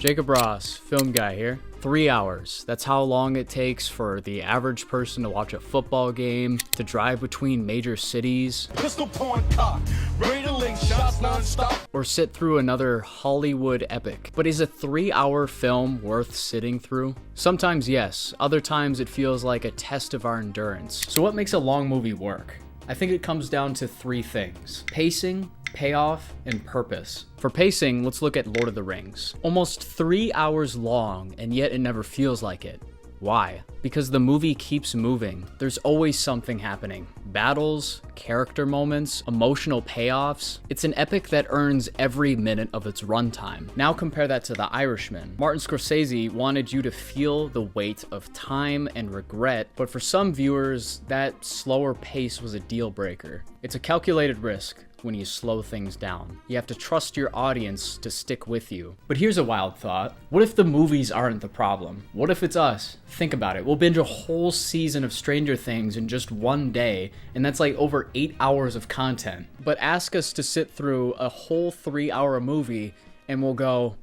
Jacob Ross, film guy here. 3 hours. That's how long it takes for the average person to watch a football game, to drive between major cities, Pistol point cock, ready to link shots non-stop, or sit through another Hollywood epic. But is a 3-hour film worth sitting through? Sometimes yes, other times it feels like a test of our endurance. So what makes a long movie work? I think it comes down to 3 things: pacing, payoff, and purpose. For pacing, let's look at Lord of the Rings. Almost 3 hours long, and yet it never feels like it. Why? Because the movie keeps moving. There's always something happening. Battles, character moments, emotional payoffs. It's an epic that earns every minute of its runtime. Now compare that to The Irishman. Martin Scorsese wanted you to feel the weight of time and regret, but for some viewers, that slower pace was a deal breaker. It's a calculated risk when you slow things down. You have to trust your audience to stick with you. But here's a wild thought. What if the movies aren't the problem? What if it's us? Think about it. We'll binge a whole season of Stranger Things in just one day, and that's like over 8 hours of content. But ask us to sit through a whole 3-hour movie, and we'll go,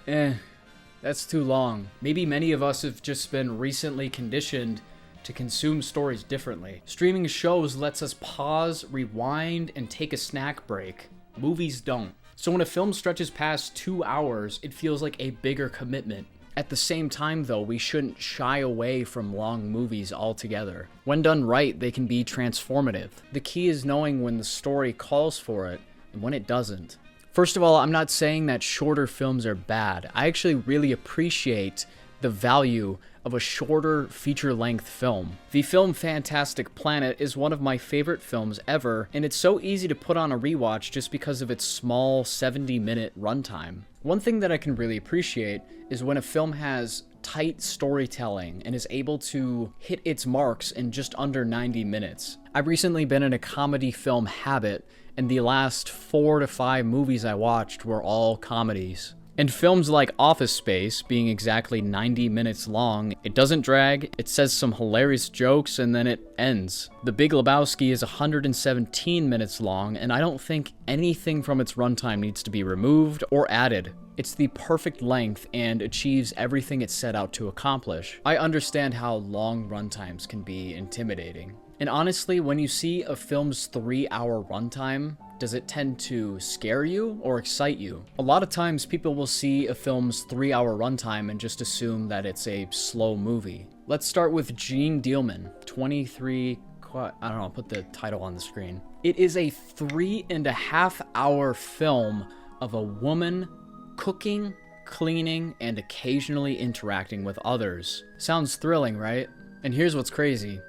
that's too long. Maybe many of us have just been recently conditioned to consume stories differently. Streaming shows lets us pause, rewind, and take a snack break. Movies don't. So when a film stretches past 2 hours, it feels like a bigger commitment. At the same time though, we shouldn't shy away from long movies altogether. When done right, they can be transformative. The key is knowing when the story calls for it and when it doesn't. First of all, I'm not saying that shorter films are bad. I actually really appreciate the value of a shorter feature-length film. The film Fantastic Planet is one of my favorite films ever, and it's so easy to put on a rewatch just because of its small 70-minute runtime. One thing that I can really appreciate is when a film has tight storytelling and is able to hit its marks in just under 90 minutes. I've recently been in a comedy film habit, and the last 4 to 5 movies I watched were all comedies. And films like Office Space, being exactly 90 minutes long, it doesn't drag, it says some hilarious jokes, and then it ends. The Big Lebowski is 117 minutes long, and I don't think anything from its runtime needs to be removed or added. It's the perfect length and achieves everything it set out to accomplish. I understand how long runtimes can be intimidating. And honestly, when you see a film's 3-hour runtime, does it tend to scare you or excite you? A lot of times people will see a film's 3-hour runtime and just assume that it's a slow movie. Let's start with Jeanne Dielman, 23, I don't know, I'll put the title on the screen. It is a 3.5-hour film of a woman cooking, cleaning, and occasionally interacting with others. Sounds thrilling, right? And here's what's crazy.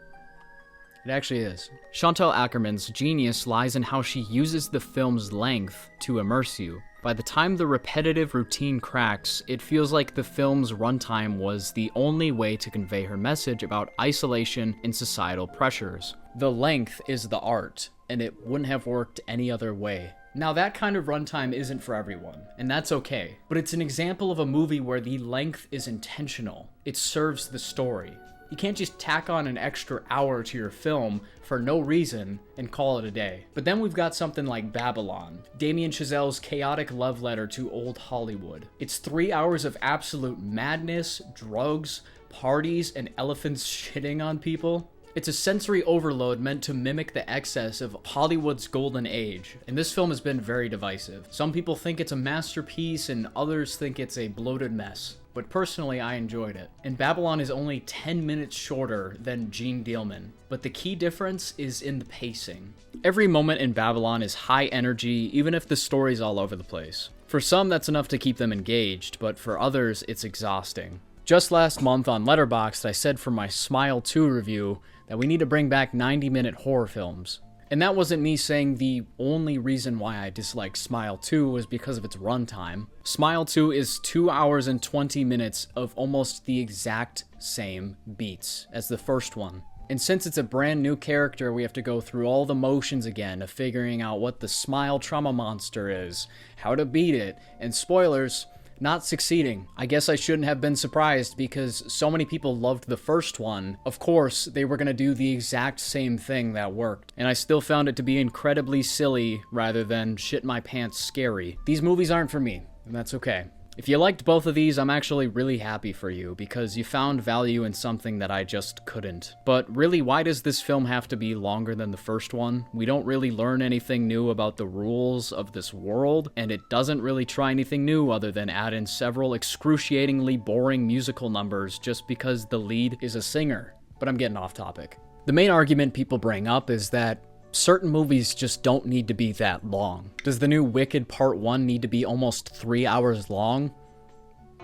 It actually is. Chantal Akerman's genius lies in how she uses the film's length to immerse you. By the time the repetitive routine cracks, it feels like the film's runtime was the only way to convey her message about isolation and societal pressures. The length is the art, and it wouldn't have worked any other way. Now that kind of runtime isn't for everyone, and that's okay. But it's an example of a movie where the length is intentional. It serves the story. You can't just tack on an extra hour to your film for no reason and call it a day. But then we've got something like Babylon, Damien Chazelle's chaotic love letter to old Hollywood. It's 3 hours of absolute madness, drugs, parties, and elephants shitting on people. It's a sensory overload meant to mimic the excess of Hollywood's golden age, and this film has been very divisive. Some people think it's a masterpiece and others think it's a bloated mess. But personally, I enjoyed it. And Babylon is only 10 minutes shorter than Jeanne Dielman, but the key difference is in the pacing. Every moment in Babylon is high energy, even if the story's all over the place. For some, that's enough to keep them engaged, but for others, it's exhausting. Just last month on Letterboxd, I said for my Smile 2 review that we need to bring back 90-minute horror films. And that wasn't me saying the only reason why I disliked Smile 2 was because of its runtime. Smile 2 is 2 hours and 20 minutes of almost the exact same beats as the first one. And since it's a brand new character, we have to go through all the motions again of figuring out what the smile trauma monster is, how to beat it, and spoilers, not succeeding. I guess I shouldn't have been surprised because so many people loved the first one. Of course, they were gonna do the exact same thing that worked, and I still found it to be incredibly silly rather than shit my pants scary. These movies aren't for me, and that's okay. If you liked both of these, I'm actually really happy for you, because you found value in something that I just couldn't. But really, why does this film have to be longer than the first one? We don't really learn anything new about the rules of this world, and it doesn't really try anything new other than add in several excruciatingly boring musical numbers just because the lead is a singer. But I'm getting off topic. The main argument people bring up is that certain movies just don't need to be that long. Does the new Wicked Part 1 need to be almost 3 hours long?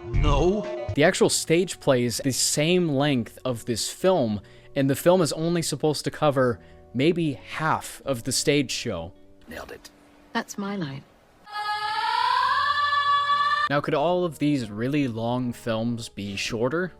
No. The actual stage play is the same length of this film, and the film is only supposed to cover maybe half of the stage show. Nailed it. That's my line. Now, could all of these really long films be shorter?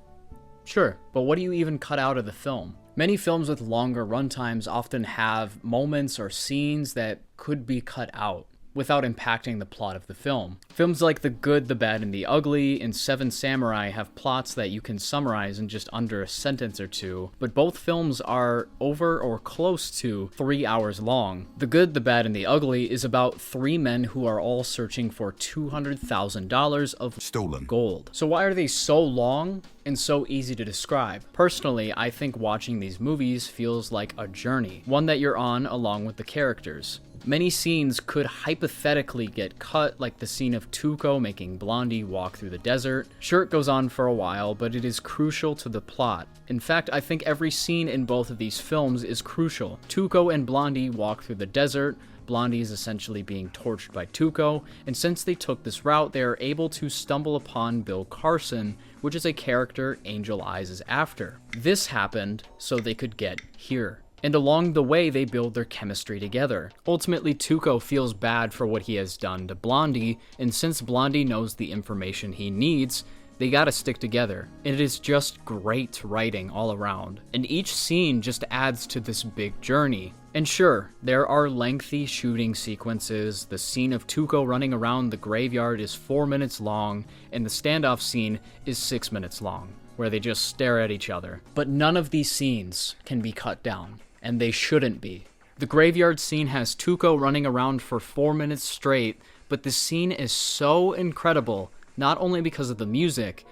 Sure, but what do you even cut out of the film? Many films with longer runtimes often have moments or scenes that could be cut out without impacting the plot of the film. Films like The Good, the Bad, and the Ugly and Seven Samurai have plots that you can summarize in just under a sentence or two, but both films are over or close to 3 hours long. The Good, the Bad, and the Ugly is about 3 men who are all searching for $200,000 of Stolen gold. So why are they so long and so easy to describe? Personally, I think watching these movies feels like a journey, one that you're on along with the characters. Many scenes could hypothetically get cut, like the scene of Tuco making Blondie walk through the desert. Sure, it goes on for a while, but it is crucial to the plot. In fact, I think every scene in both of these films is crucial. Tuco and Blondie walk through the desert. Blondie is essentially being tortured by Tuco, and since they took this route, they are able to stumble upon Bill Carson, which is a character Angel Eyes is after. This happened so they could get here. And along the way, they build their chemistry together. Ultimately, Tuco feels bad for what he has done to Blondie, and since Blondie knows the information he needs, they gotta stick together. And it is just great writing all around. And each scene just adds to this big journey. And sure, there are lengthy shooting sequences. The scene of Tuco running around the graveyard is 4 minutes long, and the standoff scene is 6 minutes long, where they just stare at each other. But none of these scenes can be cut down, and they shouldn't be. The graveyard scene has Tuco running around for 4 minutes straight, but the scene is so incredible, not only because of the music,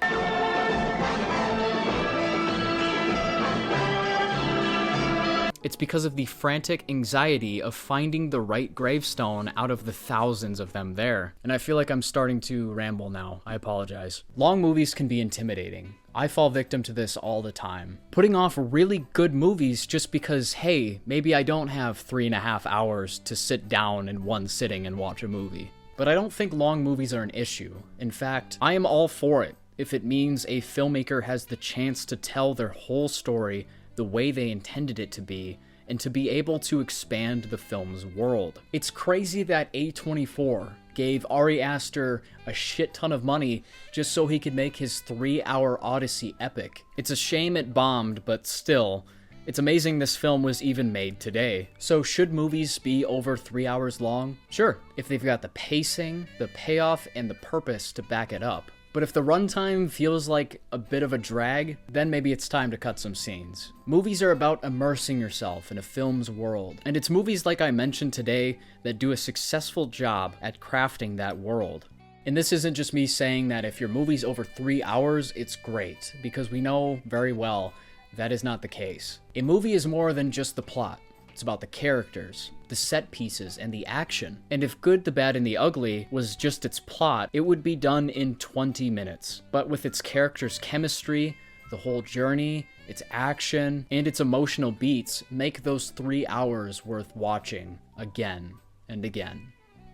it's because of the frantic anxiety of finding the right gravestone out of the thousands of them there. And I feel like I'm starting to ramble now. I apologize. Long movies can be intimidating. I fall victim to this all the time. Putting off really good movies just because, hey, maybe I don't have 3.5 hours to sit down in one sitting and watch a movie. But I don't think long movies are an issue. In fact, I am all for it if it means a filmmaker has the chance to tell their whole story the way they intended it to be, and to be able to expand the film's world. It's crazy that A24 gave Ari Aster a shit ton of money just so he could make his 3-hour Odyssey epic. It's a shame it bombed, but still, it's amazing this film was even made today. So should movies be over 3 hours long? Sure, if they've got the pacing, the payoff, and the purpose to back it up. But if the runtime feels like a bit of a drag, then maybe it's time to cut some scenes. Movies are about immersing yourself in a film's world, and it's movies like I mentioned today that do a successful job at crafting that world. And this isn't just me saying that if your movie's over 3 hours, it's great, because we know very well that is not the case. A movie is more than just the plot. It's about the characters, the set pieces, and the action. And if Good, the Bad, and the Ugly was just its plot, it would be done in 20 minutes. But with its characters' chemistry, the whole journey, its action, and its emotional beats make those 3 hours worth watching again and again.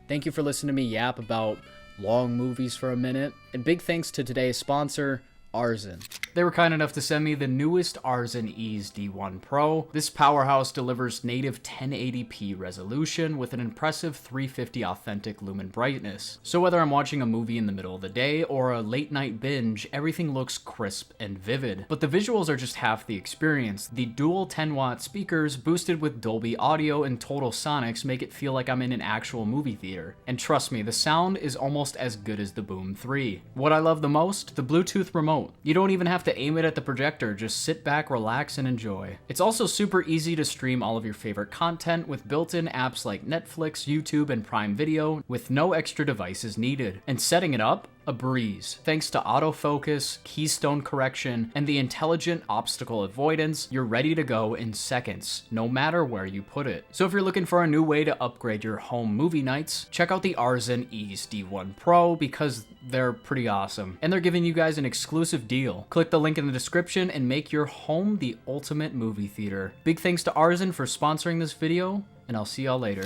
Thank you for listening to me yap about long movies for a minute. And big thanks to today's sponsor, Arzen. They were kind enough to send me the newest Arzen Ease D1 Pro. This powerhouse delivers native 1080p resolution with an impressive 350 authentic lumen brightness. So whether I'm watching a movie in the middle of the day or a late night binge, everything looks crisp and vivid. But the visuals are just half the experience. The dual 10-watt speakers boosted with Dolby Audio and Total Sonics make it feel like I'm in an actual movie theater. And trust me, the sound is almost as good as the Boom 3. What I love the most? The Bluetooth remote. You don't even have to aim it at the projector, just sit back, relax, and enjoy. It's also super easy to stream all of your favorite content with built-in apps like Netflix, YouTube, and Prime Video with no extra devices needed. And setting it up? a breeze. Thanks to autofocus, keystone correction, and the intelligent obstacle avoidance, you're ready to go in seconds, no matter where you put it. So if you're looking for a new way to upgrade your home movie nights, check out the Arzen Ease D1 Pro because they're pretty awesome. And they're giving you guys an exclusive deal. Click the link in the description and make your home the ultimate movie theater. Big thanks to Arzen for sponsoring this video, and I'll see y'all later.